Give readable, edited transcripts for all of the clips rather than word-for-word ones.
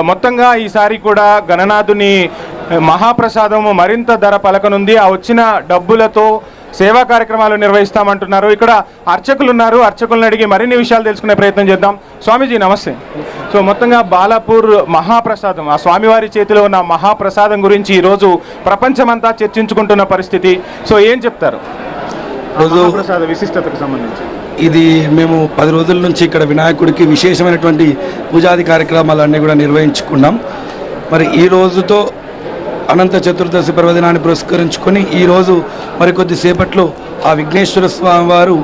మొత్తంగా ఈసారి కూడా గణనాథుని మహాప్రసాదము మరింత ధర పలకనుంది. ఆ వచ్చిన డబ్బులతో సేవా కార్యక్రమాలు నిర్వహిస్తామంటున్నారు. ఇక్కడ అర్చకులు ఉన్నారు, అర్చకులను అడిగి మరిన్ని విషయాలు తెలుసుకునే ప్రయత్నం చేద్దాం. స్వామీజీ నమస్తే. సో మొత్తంగా బాలాపూర్ మహాప్రసాదం, ఆ స్వామివారి చేతిలో ఉన్న మహాప్రసాదం గురించి ఈరోజు ప్రపంచమంతా చర్చించుకుంటున్న పరిస్థితి. సో ఏం చెప్తారు మహాప్రసాద విశిష్టతకు సంబంధించి? ఇది మేము 10 రోజుల నుంచి ఇక్కడ వినాయకుడికి విశేషమైనటువంటి పూజాది కార్యక్రమాలన్నీ కూడా నిర్వహించుకున్నాం. మరి ఈ రోజుతో అనంత చతుర్దశి పర్వదినాన్ని పురస్కరించుకొని ఈరోజు మరికొద్ది సేపట్లో ఆ విఘ్నేశ్వర స్వామి వారు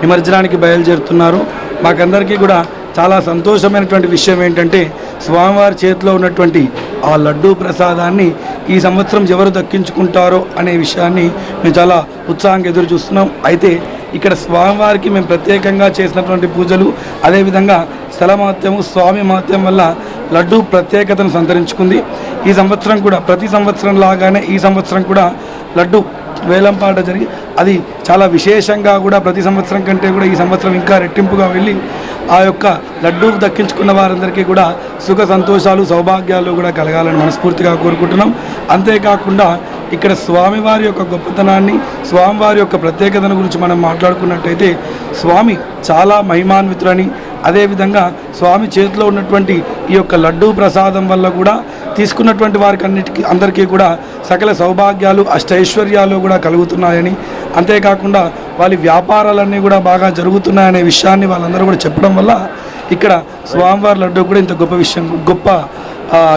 నిమజ్జనానికి బయలుదేరుతున్నారు. మాకందరికీ కూడా చాలా సంతోషమైనటువంటి విషయం ఏంటంటే స్వామివారి చేతిలో ఉన్నటువంటి ఆ లడ్డూ ప్రసాదాన్ని ఈ సంవత్సరం ఎవరు దక్కించుకుంటారో అనే విషయాన్ని మేము చాలా ఉత్సాహంగా ఎదురు చూస్తున్నాం. అయితే ఇక్కడ స్వామివారికి మేము ప్రత్యేకంగా చేసినటువంటి పూజలు, అదేవిధంగా స్థల మహత్యము, స్వామి మహత్యం వల్ల లడ్డూ ప్రత్యేకతను సంతరించుకుంది. ఈ సంవత్సరం కూడా ప్రతి సంవత్సరం లాగానే ఈ సంవత్సరం కూడా లడ్డు వేలంపాట జరిగి అది చాలా విశేషంగా కూడా ప్రతి సంవత్సరం కంటే కూడా ఈ సంవత్సరం ఇంకా రెట్టింపుగా వెళ్ళి ఆ యొక్క లడ్డూకు దక్కించుకున్న వారందరికీ కూడా సుఖ సంతోషాలు సౌభాగ్యాలు కూడా కలగాలని మనస్ఫూర్తిగా కోరుకుంటున్నాం. అంతేకాకుండా ఇక్కడ స్వామివారి యొక్క గొప్పతనాన్ని, స్వామివారి యొక్క ప్రత్యేకతను గురించి మనం మాట్లాడుకున్నట్టయితే స్వామి చాలా మహిమాన్వితులని, అదేవిధంగా స్వామి చేతిలో ఉన్నటువంటి ఈ యొక్క లడ్డూ ప్రసాదం వల్ల కూడా తీసుకున్నటువంటి వారికి అందరికీ కూడా సకల సౌభాగ్యాలు అష్టైశ్వర్యాలు కూడా కలుగుతున్నాయని, అంతేకాకుండా వాళ్ళ వ్యాపారాలన్నీ కూడా బాగా జరుగుతున్నాయనే విషయాన్ని వాళ్ళందరూ కూడా చెప్పడం వల్ల ఇక్కడ స్వామివారి లడ్డూ కూడా ఇంత గొప్ప విషయం, గొప్ప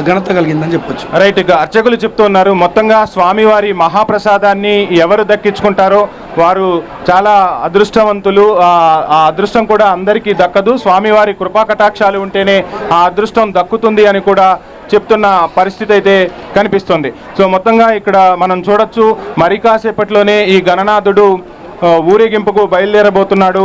ఘనత కలిగిందని చెప్పొచ్చు. రైట్. ఇక అర్చకులు చెప్తున్నారు మొత్తంగా స్వామివారి మహాప్రసాదాన్ని ఎవరు దక్కించుకుంటారో వారు చాలా అదృష్టవంతులు. ఆ అదృష్టం కూడా అందరికీ దక్కదు, స్వామివారి కృపా కటాక్షాలు ఉంటేనే ఆ అదృష్టం దక్కుతుంది అని కూడా చెప్తున్న పరిస్థితి అయితే కనిపిస్తుంది. సో మొత్తంగా ఇక్కడ మనం చూడొచ్చు మరి కాసేపట్లోనే ఈ గణనాథుడు ఊరేగింపుకు బయలుదేరబోతున్నాడు.